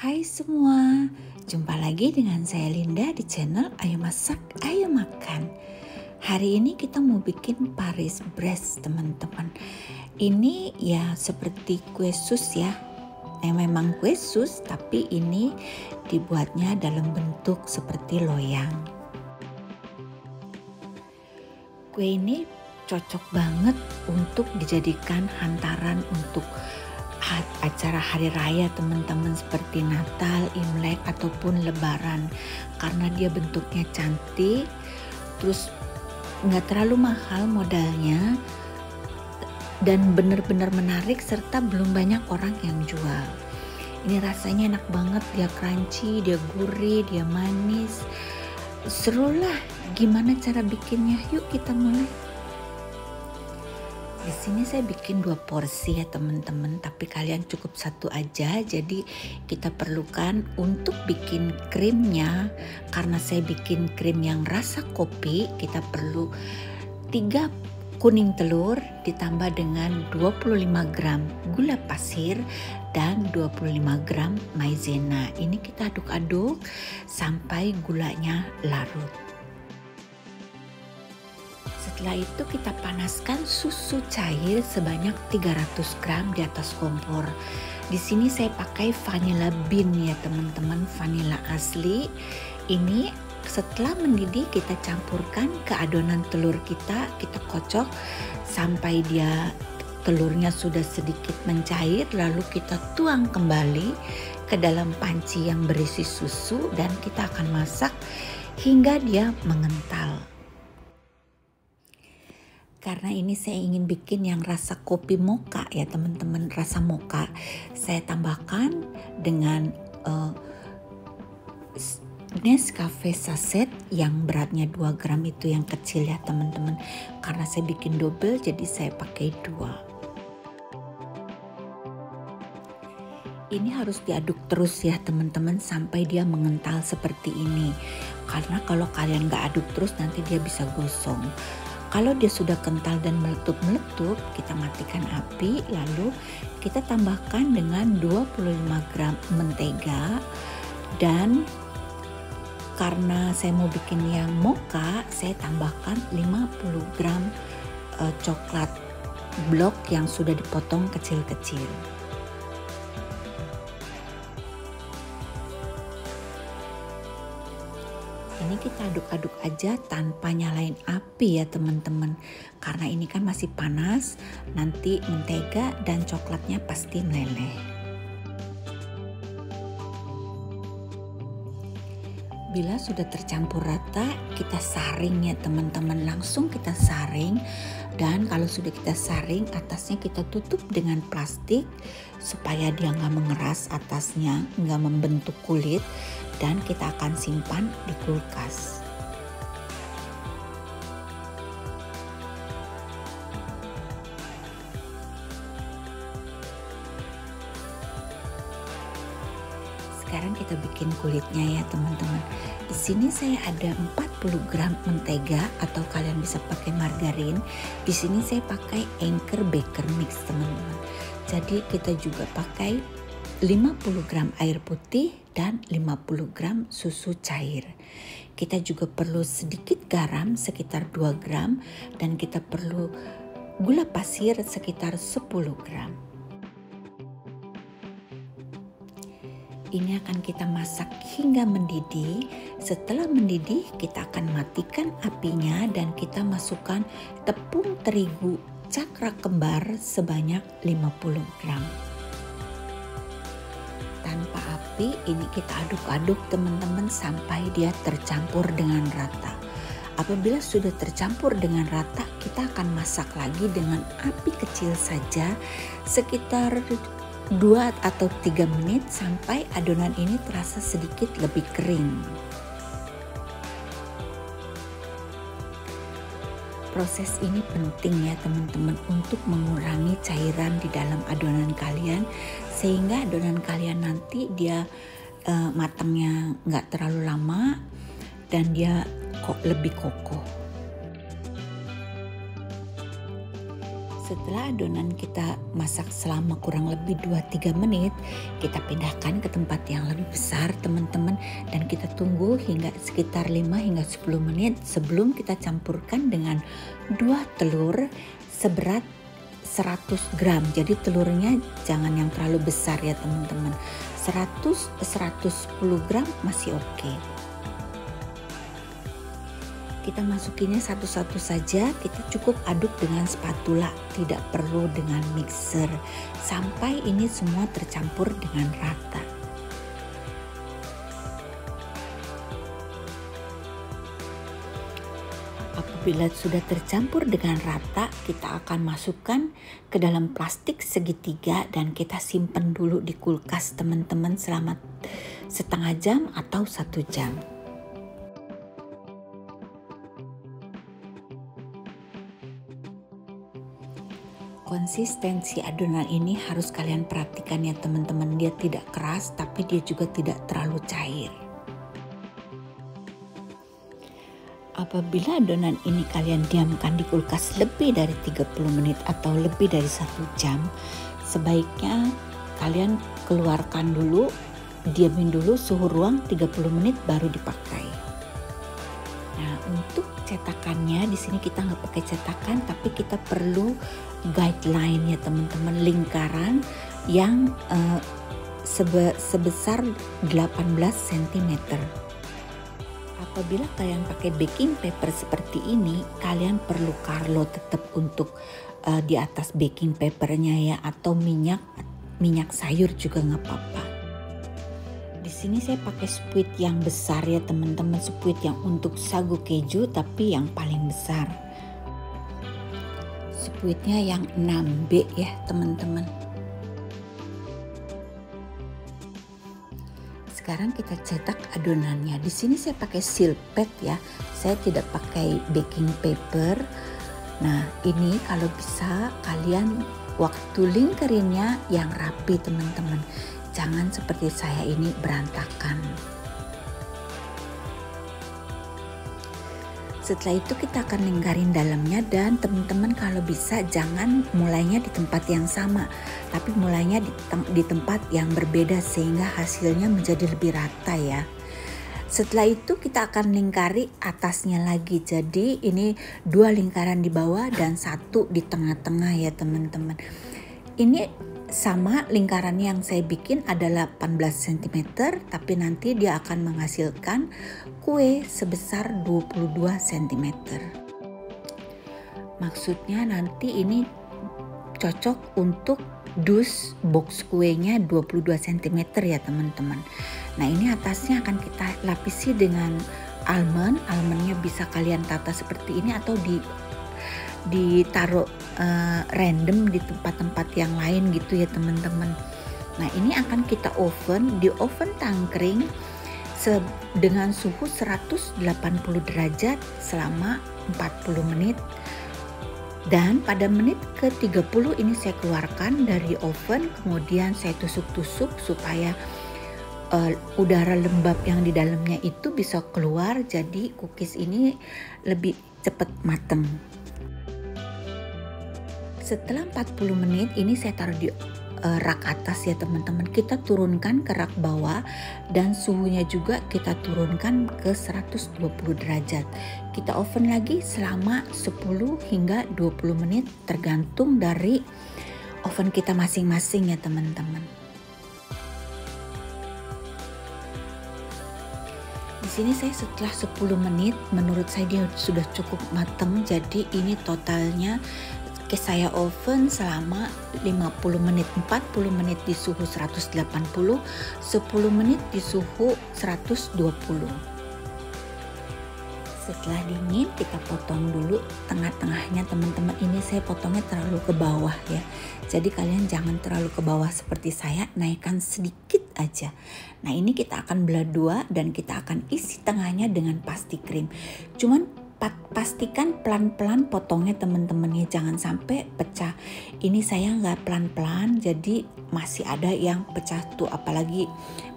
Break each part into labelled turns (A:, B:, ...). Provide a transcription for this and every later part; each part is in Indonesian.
A: Hai semua, jumpa lagi dengan saya Linda di channel Ayo Masak, Ayo Makan. Hari ini kita mau bikin Paris Brest teman-teman. Ini ya seperti kue sus ya. Memang kue sus tapi ini dibuatnya dalam bentuk seperti loyang. Kue ini cocok banget untuk dijadikan hantaran untuk acara hari raya teman-teman seperti Natal, Imlek ataupun Lebaran, karena dia bentuknya cantik, terus nggak terlalu mahal modalnya dan benar-benar menarik serta belum banyak orang yang jual. Ini rasanya enak banget, dia crunchy, dia gurih, dia manis. Serulah, gimana cara bikinnya? Yuk kita mulai. Di sini saya bikin 2 porsi ya teman-teman, tapi kalian cukup 1 aja. Jadi kita perlukan untuk bikin krimnya, karena saya bikin krim yang rasa kopi, kita perlu 3 kuning telur ditambah dengan 25 gram gula pasir dan 25 gram maizena. Ini kita aduk-aduk sampai gulanya larut. Setelah itu kita panaskan susu cair sebanyak 300 gram di atas kompor. Di sini saya pakai vanilla bean ya teman-teman, vanilla asli. Ini setelah mendidih kita campurkan ke adonan telur kita kocok sampai telurnya sudah sedikit mencair, lalu kita tuang kembali ke dalam panci yang berisi susu dan kita akan masak hingga dia mengental. Karena ini saya ingin bikin yang rasa kopi mocha ya teman-teman, rasa mocha. Saya tambahkan dengan Nescafe saset yang beratnya 2 gram itu yang kecil ya teman-teman. Karena saya bikin double jadi saya pakai 2. Ini harus diaduk terus ya teman-teman sampai dia mengental seperti ini. Karena kalau kalian gak aduk terus nanti dia bisa gosong. Kalau dia sudah kental dan meletup-meletup, kita matikan api, lalu kita tambahkan dengan 25 gram mentega, dan karena saya mau bikin yang mocha, saya tambahkan 50 gram coklat blok yang sudah dipotong kecil-kecil. Ini kita aduk-aduk aja tanpa nyalain api ya teman-teman, karena ini kan masih panas, nanti mentega dan coklatnya pasti meleleh. Bila sudah tercampur rata, kita saring ya teman-teman, langsung kita saring. Dan kalau sudah kita saring, atasnya kita tutup dengan plastik supaya dia nggak mengeras, atasnya nggak membentuk kulit, dan kita akan simpan di kulkas. Sekarang kita bikin kulitnya ya teman-teman. Di sini saya ada 40 gram mentega atau kalian bisa pakai margarin. Di sini saya pakai Anchor Baker Mix teman-teman. Jadi kita juga pakai 50 gram air putih dan 50 gram susu cair. Kita juga perlu sedikit garam sekitar 2 gram dan kita perlu gula pasir sekitar 10 gram. Ini akan kita masak hingga mendidih. Setelah mendidih kita akan matikan apinya dan kita masukkan tepung terigu cakra kembar sebanyak 50 gram. Tanpa api ini kita aduk-aduk teman-teman sampai dia tercampur dengan rata. Apabila sudah tercampur dengan rata, kita akan masak lagi dengan api kecil saja sekitar 2 atau 3 menit sampai adonan ini terasa sedikit lebih kering. Proses ini penting ya teman-teman untuk mengurangi cairan di dalam adonan kalian, sehingga adonan kalian nanti dia matangnya nggak terlalu lama dan dia lebih kokoh. Setelah adonan kita masak selama kurang lebih 2-3 menit, kita pindahkan ke tempat yang lebih besar teman-teman, dan kita tunggu hingga sekitar 5 hingga 10 menit sebelum kita campurkan dengan 2 telur seberat 100 gram. Jadi telurnya jangan yang terlalu besar ya teman-teman. 100-110 gram masih oke. Kita masukinnya satu-satu saja, kita cukup aduk dengan spatula, tidak perlu dengan mixer, sampai ini semua tercampur dengan rata. Apabila sudah tercampur dengan rata, kita akan masukkan ke dalam plastik segitiga dan kita simpan dulu di kulkas teman-teman selama setengah jam atau 1 jam. Konsistensi adonan ini harus kalian perhatikan ya teman-teman, dia tidak keras tapi dia juga tidak terlalu cair. Apabila adonan ini kalian diamkan di kulkas lebih dari 30 menit atau lebih dari 1 jam, sebaiknya kalian keluarkan dulu, diamin dulu suhu ruang 30 menit baru dipakai. Nah, untuk cetakannya di sini kita nggak pakai cetakan, tapi kita perlu guideline ya teman-teman, lingkaran yang sebesar 18 cm. Apabila kalian pakai baking paper seperti ini, kalian perlu Carlo tetap untuk di atas baking papernya ya, atau minyak sayur juga nggak apa-apa. Di sini saya pakai spuit yang besar ya teman-teman, spuit yang untuk sagu keju tapi yang paling besar. Spuitnya yang 6B ya teman-teman. Sekarang kita cetak adonannya. Di sini saya pakai seal pad ya. Saya tidak pakai baking paper. Nah, ini kalau bisa kalian waktu lingkarinnya yang rapi teman-teman. Jangan seperti saya ini berantakan. Setelah itu kita akan lingkarin dalamnya, dan teman-teman kalau bisa jangan mulainya di tempat yang sama, tapi mulainya di tempat yang berbeda sehingga hasilnya menjadi lebih rata ya. Setelah itu kita akan lingkari atasnya lagi. Jadi ini 2 lingkaran di bawah dan 1 di tengah-tengah ya teman-teman. Ini sama lingkaran yang saya bikin adalah 18 cm, tapi nanti dia akan menghasilkan kue sebesar 22 cm. Maksudnya nanti ini cocok untuk dus box kuenya 22 cm ya teman-teman. Nah, ini atasnya akan kita lapisi dengan almond. Almondnya bisa kalian tata seperti ini atau ditaruh random di tempat-tempat yang lain gitu ya teman-teman. Nah, ini akan kita oven di oven tangkring dengan suhu 180 derajat selama 40 menit. Dan pada menit ke-30 ini saya keluarkan dari oven, kemudian saya tusuk-tusuk supaya udara lembab yang di dalamnya itu bisa keluar, jadi cookies ini lebih cepat mateng. Setelah 40 menit ini saya taruh di rak atas ya teman-teman. Kita turunkan ke rak bawah dan suhunya juga kita turunkan ke 120 derajat. Kita oven lagi selama 10 hingga 20 menit tergantung dari oven kita masing-masing ya teman-teman. Di sini saya setelah 10 menit menurut saya dia sudah cukup matang. Jadi ini totalnya saya oven selama 50 menit, 40 menit di suhu 180, 10 menit di suhu 120. Setelah dingin kita potong dulu tengah-tengahnya teman-teman. Ini saya potongnya terlalu ke bawah ya. Jadi kalian jangan terlalu ke bawah seperti saya, naikkan sedikit aja. Nah, ini kita akan belah 2 dan kita akan isi tengahnya dengan pasti krim. Cuman pastikan pelan-pelan potongnya teman-teman ya, jangan sampai pecah. Ini saya nggak pelan-pelan, jadi masih ada yang pecah tuh, apalagi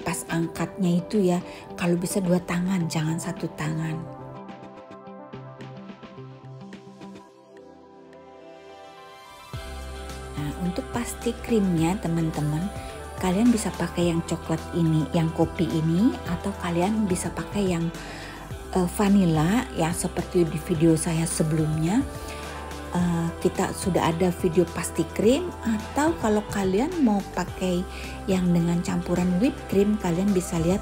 A: pas angkatnya itu ya. Kalau bisa 2 tangan, jangan 1 tangan. pasti krimnya teman-teman, kalian bisa pakai yang coklat ini, yang kopi ini, atau kalian bisa pakai yang vanilla yang seperti di video saya sebelumnya. Kita sudah ada video pasti krim, atau kalau kalian mau pakai yang dengan campuran whipped cream, kalian bisa lihat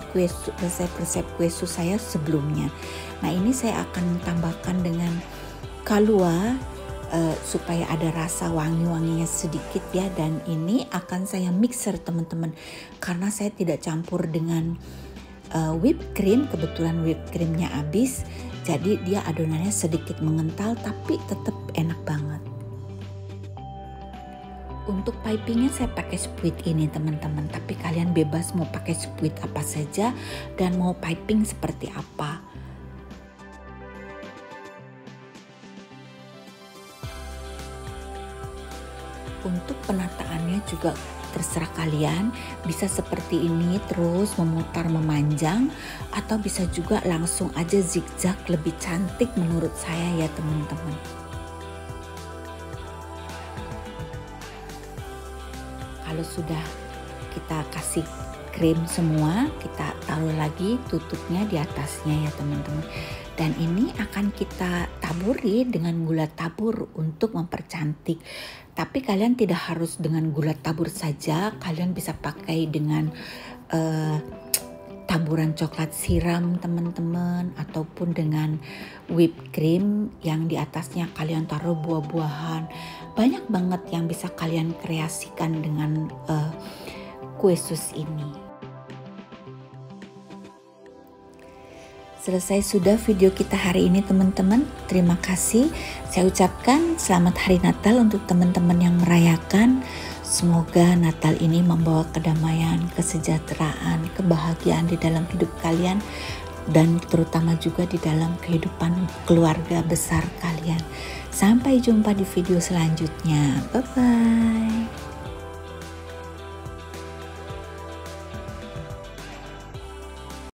A: resep-resep kue sus saya sebelumnya. Nah, ini saya akan tambahkan dengan kalua supaya ada rasa wangi-wanginya sedikit ya, dan ini akan saya mixer teman-teman, karena saya tidak campur dengan whipped cream, kebetulan whipped creamnya habis. Jadi dia adonannya sedikit mengental tapi tetap enak banget. Untuk pipingnya saya pakai spuit ini teman-teman, tapi kalian bebas mau pakai spuit apa saja dan mau piping seperti apa. Untuk penataannya juga terserah kalian, bisa seperti ini terus memutar memanjang, atau bisa juga langsung aja zigzag, lebih cantik menurut saya ya teman-teman. Kalau sudah kita kasih krim semua, kita taruh lagi tutupnya di atasnya ya teman-teman. Dan ini akan kita taburi dengan gula tabur untuk mempercantik. Tapi kalian tidak harus dengan gula tabur saja, kalian bisa pakai dengan taburan coklat siram teman-teman, ataupun dengan whipped cream yang di atasnya kalian taruh buah-buahan. Banyak banget yang bisa kalian kreasikan dengan kue sus ini. Selesai sudah video kita hari ini teman-teman. Terima kasih. Saya ucapkan selamat hari Natal untuk teman-teman yang merayakan. Semoga Natal ini membawa kedamaian, kesejahteraan, kebahagiaan di dalam hidup kalian, dan terutama juga di dalam kehidupan keluarga besar kalian. Sampai jumpa di video selanjutnya. Bye-bye.